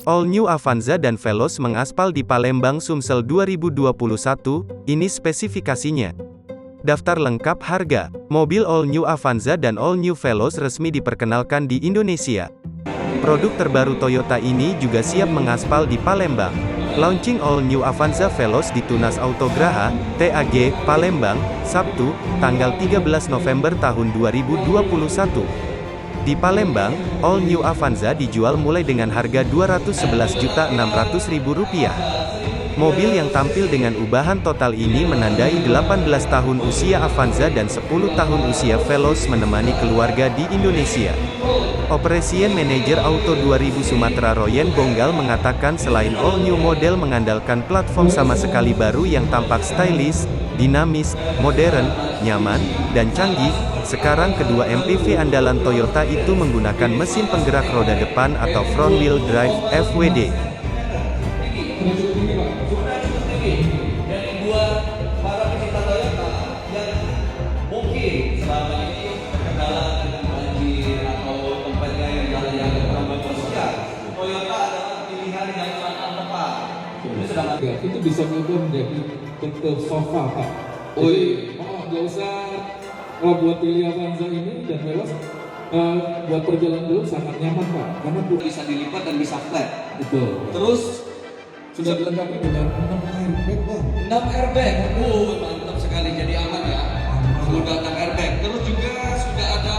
All New Avanza dan Veloz mengaspal di Palembang Sumsel 2021, ini spesifikasinya. Daftar lengkap harga. Mobil All New Avanza dan All New Veloz resmi diperkenalkan di Indonesia. Produk terbaru Toyota ini juga siap mengaspal di Palembang. Launching All New Avanza Veloz di Tunas Autograha, TAG, Palembang, Sabtu, tanggal 13 November tahun 2021. Di Palembang, All New Avanza dijual mulai dengan harga Rp211.600.000. Mobil yang tampil dengan ubahan total ini menandai 18 tahun usia Avanza dan 10 tahun usia Veloz menemani keluarga di Indonesia. Operation Manager Auto 2000 Sumatera Royen Bonggal mengatakan selain all new model mengandalkan platform sama sekali baru yang tampak stylish, dinamis, modern, nyaman, dan canggih, sekarang kedua MPV andalan Toyota itu menggunakan mesin penggerak roda depan atau front wheel drive (FWD). Itu bisa berubah menjadi bentuk sofa, Pak. Nggak usah kalau buat pilih Avanza ini dan Veloz, buat perjalanan dulu sangat nyaman, Pak. Karena bisa dilipat dan bisa flat. Betul. Terus sudah dilengkapi dengan 6 airbag, Pak. 6 airbag. Mantap sekali, jadi aman ya. Sudah 6 airbag. Terus juga sudah ada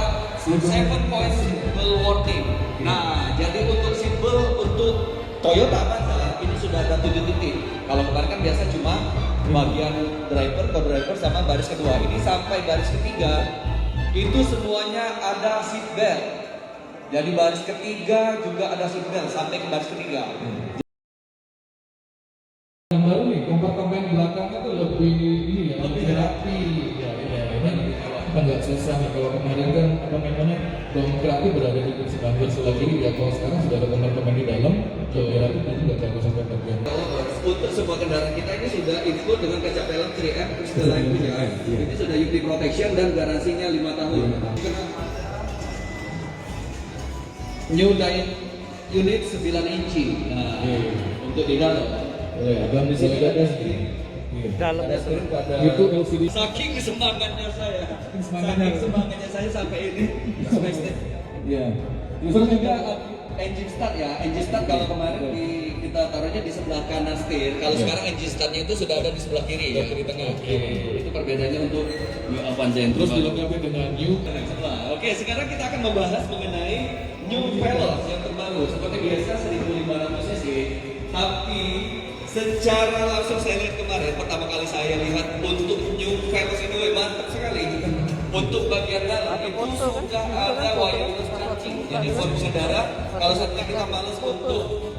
7 point signal warning. Nah, jadi untuk simbol untuk Toyota Avanza ini sudah ada 7 titik. Kalau kemarin kan biasa cuma bagian driver, co-driver sama baris kedua. Ini sampai baris ketiga itu semuanya ada seat belt. Jadi baris ketiga juga ada seat belt sampai ke baris ketiga. Yang baru nih, kompartemen belakangnya tuh lebih ini ya, lebih rapi. Kan nggak susah nih kalau kemarin kan dongkraknya berada di kursi bangku sebelah kiri ya. Kalau sekarang sudah ada kompartemen di dalam, lebih rapi nanti nggak jatuh sampai bagian. Untuk semua kendaraan kita ini sudah include dengan kaca pelek 3M Crystalline punya. Ini sudah UV protection dan garansinya 5 tahun. New unit 9 inci. Nah, untuk di dalam. Dan di sini ada Dalam itu LCD. Saking semangatnya saya. Semangatnya saya sampai ini. Iya. Terus juga engine start ya. Engine start kalau kemarin kita taruhnya di sebelah kanan setir. Kalau sekarang engine startnya itu sudah ada di sebelah kiri ya, di tengah. Itu perbedaannya untuk New Avanza. Terus dilengkapi dengan New. Oke, sekarang kita akan membahas mengenai New Veloz yang terbaru. Seperti biasa 1500 cc. Tapi secara langsung saya lihat kemarin, pertama kali saya lihat untuk New Veloz ini mantap sekali. Untuk bagian dalam itu sudah ada wireless charging. Jadi buat saudara, kalau saatnya kita males untuk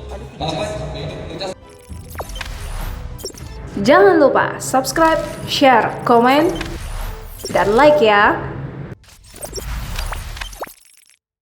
Jangan lupa subscribe, share, komen, dan like ya.